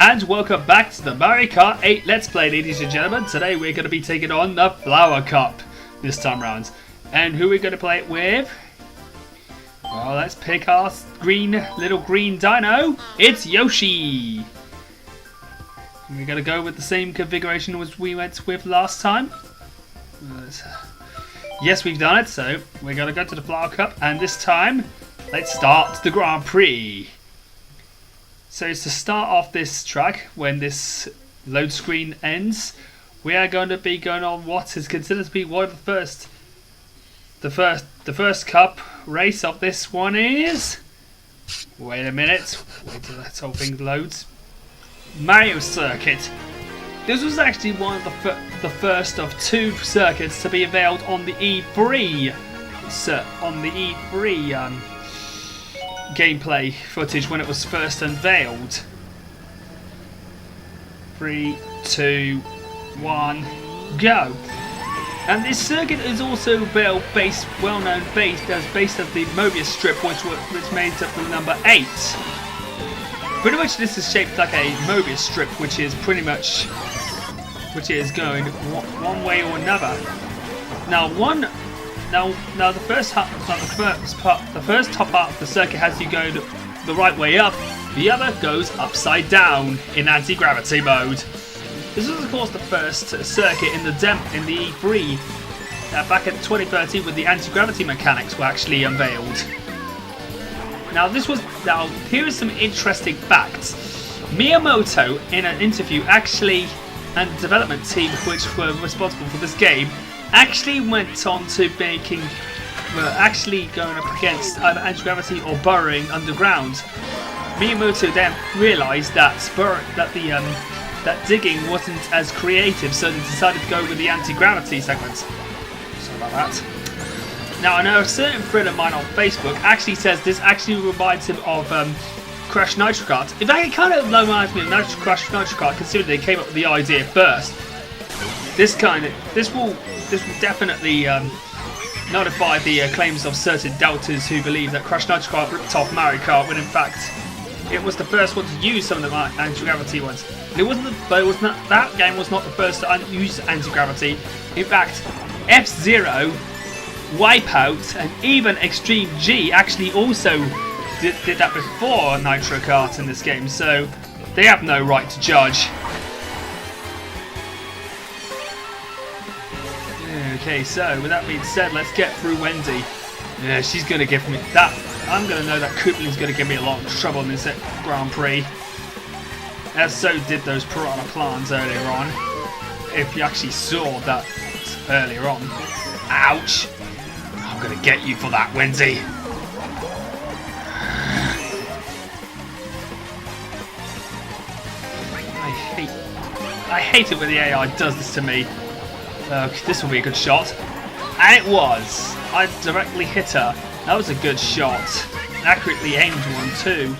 And welcome back to the Mario Kart 8 Let's Play, ladies and gentlemen. Today we're going to be taking on the Flower Cup this time round. And who are we going to play it with? Well, let's pick our little green dino. It's Yoshi. We're going to go with the same configuration as we went with last time. Yes, we've done it, so we're going to go to the Flower Cup. And this time, let's start the Grand Prix. So it's to start off this track, when this load screen ends, we are going to be going on what is considered to be one of the first cup race of this one is. Wait a minute, wait till that whole thing loads. Mario Circuit. This was actually one of the first of two circuits to be availed on the E3. Gameplay footage when it was first unveiled. 3, 2, 1, go! And this circuit is also well-known based of the mobius strip, which made up the number 8. Pretty much, this is shaped like a mobius strip, which is going one way or another. Now the first top part of the circuit has you go the right way up. The other goes upside down in anti-gravity mode. This was, of course, the first circuit in the E3 back in 2013, when the anti-gravity mechanics were actually unveiled. Now here is some interesting facts. Miyamoto, in an interview, and the development team which were responsible for this game, actually went on to going up against either anti-gravity or burrowing underground. Miyamoto then realised that digging wasn't as creative, so they decided to go with the anti-gravity segment. Sorry about that. Now, I know a certain friend of mine on Facebook actually says this actually reminds him of Crash Nitro Kart. In fact, it kind of reminds me of Crash Nitro Kart, considering they came up with the idea first. This will definitely notify the claims of certain doubters who believe that Crash Nitro Kart ripped off Mario Kart, when in fact it was the first one to use some of the anti-gravity ones. And that game was not the first to use anti-gravity. In fact, F-Zero, Wipeout, and even Extreme G actually also did that before Nitro Kart in this game, so they have no right to judge. Okay, so with that being said, let's get through Wendy. Yeah, she's going to give me that. I'm going to know that Koopaling's going to give me a lot of trouble in this Grand Prix. As so did those piranha plants earlier on. If you actually saw that earlier on. Ouch! I'm going to get you for that, Wendy. I hate it when the AI does this to me. This will be a good shot. And it was. I directly hit her. That was a good shot. An accurately aimed one too.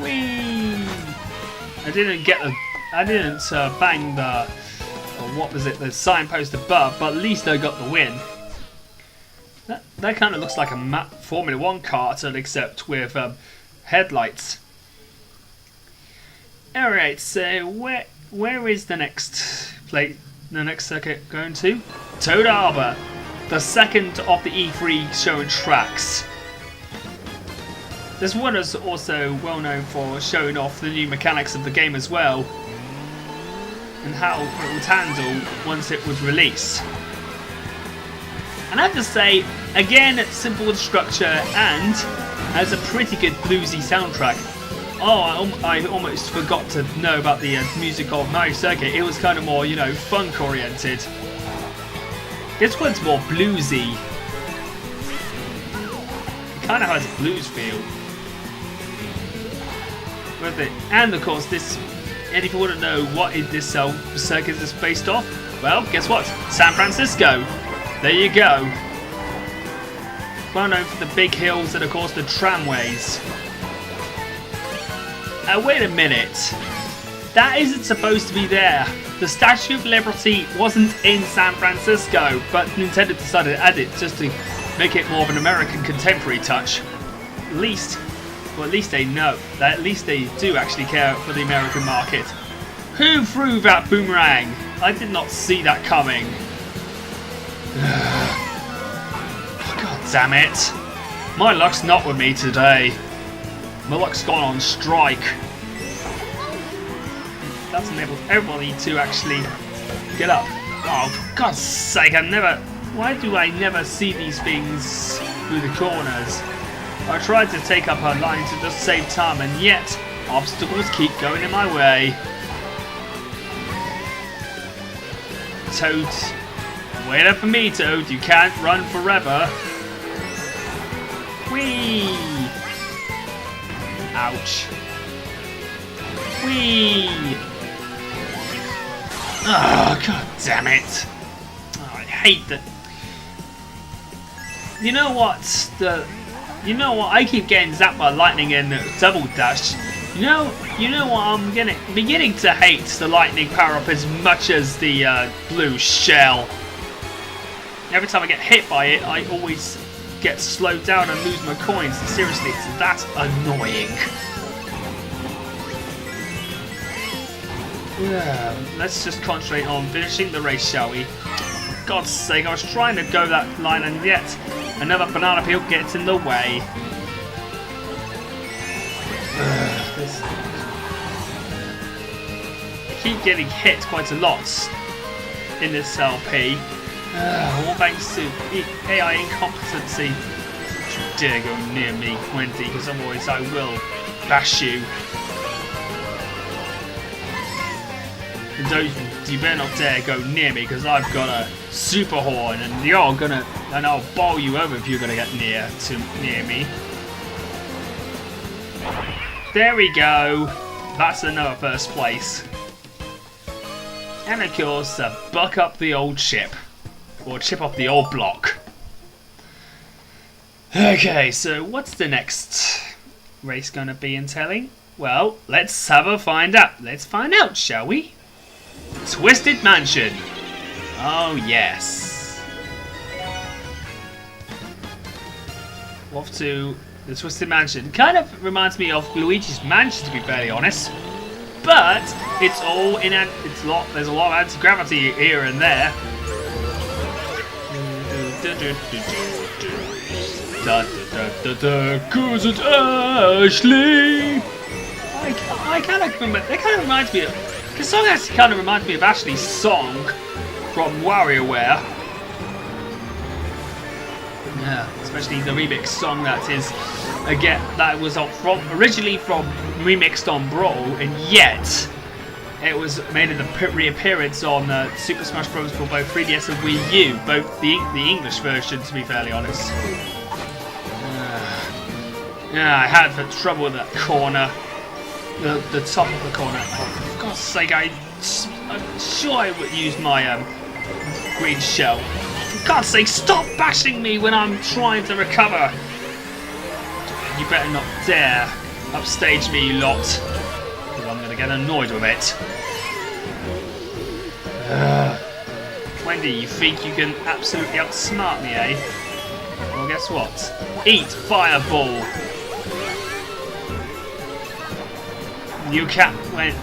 Whee! I didn't bang the signpost above, but at least I got the win. That kind of looks like a Formula 1 car, except with headlights. Alright, so where is the next place? The next circuit going to? Toad Harbour, the second of the E3 showing tracks. This one is also well known for showing off the new mechanics of the game as well, and how it would handle once it was released. And I have to say, again, it's simple in structure and has a pretty good bluesy soundtrack. Oh, I almost forgot to know about the music of Mario Circuit. It was kind of more, funk oriented. This one's more bluesy. It kind of has a blues feel with it. And of course, and if you want to know what this circuit is based off, well, guess what? San Francisco. There you go. Well known for the big hills and of course the tramways. Wait a minute. That isn't supposed to be there. The Statue of Liberty wasn't in San Francisco, but Nintendo decided to add it just to make it more of an American contemporary touch. At least Well, at least they know. At least they do actually care for the American market. Who threw that boomerang? I did not see that coming. God damn it. My luck's not with me today. My luck's gone on strike. That's enabled everybody to actually get up. Oh, for God's sake, why do I never see these things through the corners? I tried to take up her line to just save time, and yet obstacles keep going in my way. Toad, wait up for me, Toad. You can't run forever. Whee! Ouch. Whee! Oh, God damn it. Oh, I hate that. You know what? I keep getting zapped by lightning in Double Dash. You know what? I'm beginning to hate the lightning power-up as much as the blue shell. Every time I get hit by it, I always get slowed down and lose my coins. Seriously, it's that annoying. Yeah, let's just concentrate on finishing the race, shall we? For God's sake, I was trying to go that line and yet another banana peel gets in the way. I keep getting hit quite a lot in this LP. All thanks to AI incompetency. Don't you dare go near me, Wendy, because otherwise I will bash you. And you better not dare go near me, because I've got a super horn, and I'll bowl you over if you're gonna get near me. There we go. That's another first place. And of course, buck up the old chip. Or chip off the old block. Okay, so what's the next race gonna be entailing? Well, let's have a find out. Let's find out, shall we? Twisted Mansion. Oh yes. Off to the Twisted Mansion. Kind of reminds me of Luigi's Mansion, to be fairly honest. But it's all in there's a lot of anti-gravity here and there. Cousin Ashley. They kind of reminds me of. The song actually kind of reminds me of Ashley's song from WarioWare. Yeah, especially the remix song that was originally remixed on Brawl, and yet it was made an reappearance on Super Smash Bros. For both 3DS and Wii U, both the English version, to be fairly honest. Yeah, I had trouble with that corner. The top of the corner. Oh, for God's sake, I'm sure I would use my green shell. For God's sake, stop bashing me when I'm trying to recover. You better not dare upstage me, you lot. Because I'm going to get annoyed with it. Wendy, you think you can absolutely outsmart me, eh? Well, guess what? Eat Fireball. You can't win.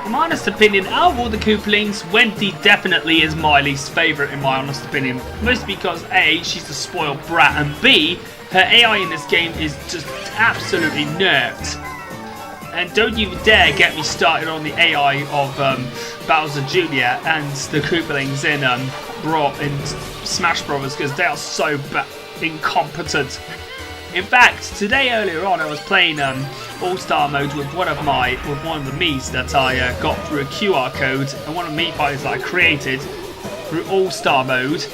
In my honest opinion, out of all the Koopalings, Wendy definitely is my least favourite, in my honest opinion. Mostly because A, she's a spoiled brat, and B, her AI in this game is just absolutely nerfed. And don't you dare get me started on the AI of Bowser Jr. and the Koopalings in Smash Bros. Because they are so incompetent. In fact, today earlier on, I was playing All-Star mode with one of the Miis that I got through a QR code, and one of the Mii fighters that I created through All-Star mode,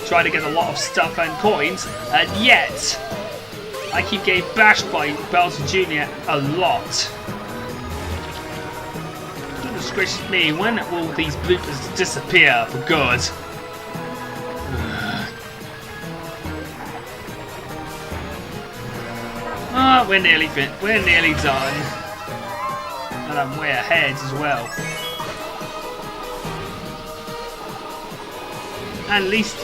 trying to get a lot of stuff and coins, and yet I keep getting bashed by Bowser Jr. a lot. Goodness gracious me, when will these bloopers disappear for good? Oh, we're nearly done. And I'm way ahead as well. And at least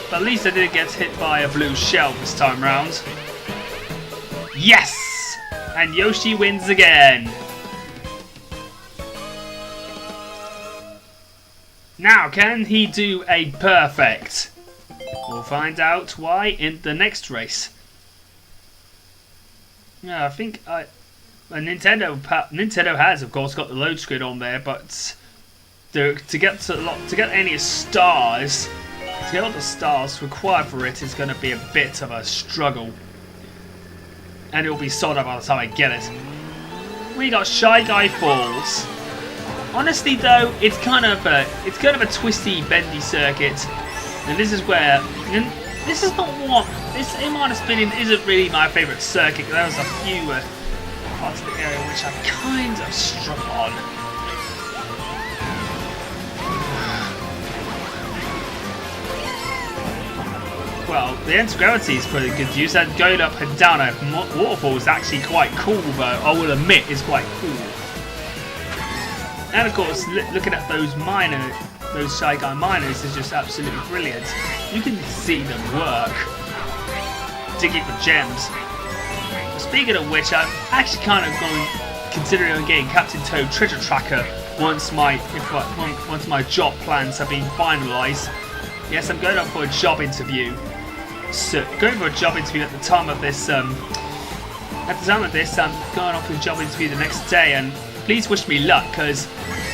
I didn't get hit by a blue shell this time round. Yes! And Yoshi wins again. Now, can he do a perfect? We'll find out why in the next race. Yeah, I think Nintendo has, of course, got the load screen on there, but to get any stars, to get all the stars required for it is going to be a bit of a struggle, and it will be sold out by the time I get it. We got Shy Guy Falls. Honestly, though, it's kind of a twisty, bendy circuit, and this is where this is not what this, in my opinion, isn't really my favourite circuit. There was a few parts of the area which I kind of struck on. Well, the anti-gravity is pretty good use, and going up and down a waterfall is actually quite cool, though. I will admit, it's quite cool. And of course, looking at those Shy Guy miners is just absolutely brilliant. You can see them work, digging for gems. Speaking of which, I'm actually kind of considering getting Captain Toad Treasure Tracker once my job plans have been finalised. Yes, I'm going up for a job interview. So going for a job interview at the time of this. I'm going off for a job interview the next day, and please wish me luck, because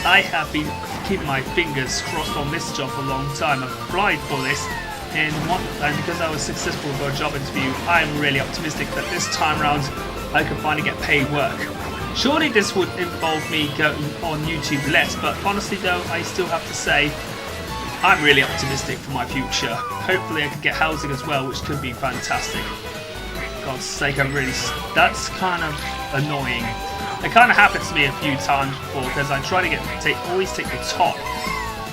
I have been keeping my fingers crossed on this job for a long time. I've applied for this, and because I was successful for a job interview, I'm really optimistic that this time round I can finally get paid work. Surely this would involve me going on YouTube less, but honestly though, I still have to say I'm really optimistic for my future. Hopefully I could get housing as well, which could be fantastic. For God's sake, that's kind of annoying. It kind of happened to me a few times before, because I try to always take the top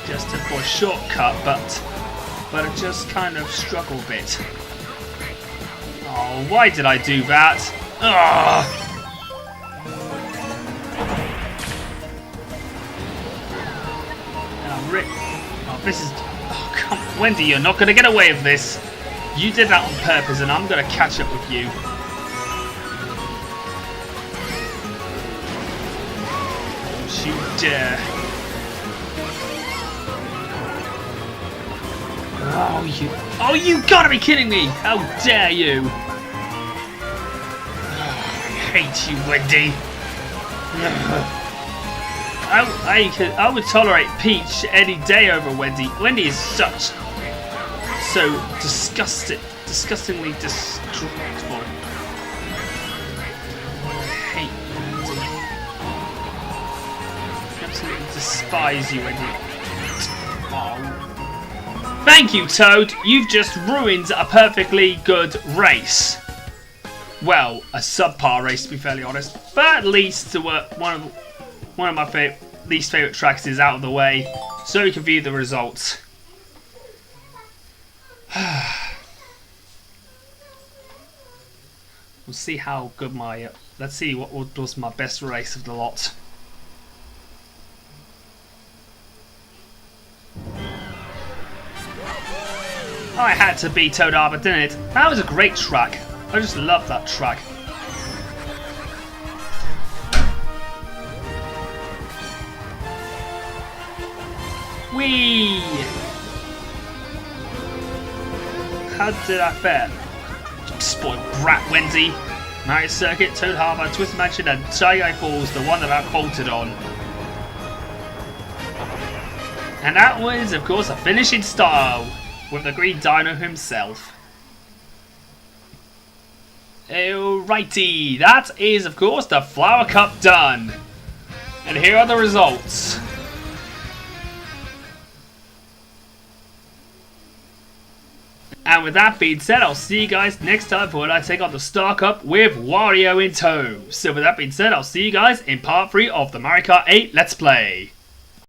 just for a shortcut, but I just kind of struggle a bit. Oh, why did I do that? Ugh. Oh, come on, Wendy, you're not going to get away with this. You did that on purpose, and I'm going to catch up with you. Don't you dare. Oh, you gotta be kidding me! How dare you! Oh, I hate you, Wendy. I would tolerate Peach any day over Wendy. Wendy is so disgustingly distractful. I hate Wendy. I absolutely despise you, Wendy. Oh. Thank you, Toad. You've just ruined a perfectly good race. Well, a subpar race, to be fairly honest. But at least one of my least favourite tracks is out of the way, so we can view the results. We'll see how good let's see what was my best race of the lot. Oh, it had to be Toad Harbour, didn't it? That was a great track. I just love that track. Whee! How did I fare? Spoiled brat, Wendy. Mario Circuit, Toad Harbour, Twisty Mansion, and Shy Guy Falls, the one that I bolted on. And that was, of course, a finish in style with the Green Dino himself. Alrighty, that is, of course, the Flower Cup done. And here are the results. And with that being said, I'll see you guys next time for when I take on the Star Cup with Wario in tow. So with that being said, I'll see you guys in part 3 of the Mario Kart 8 Let's Play.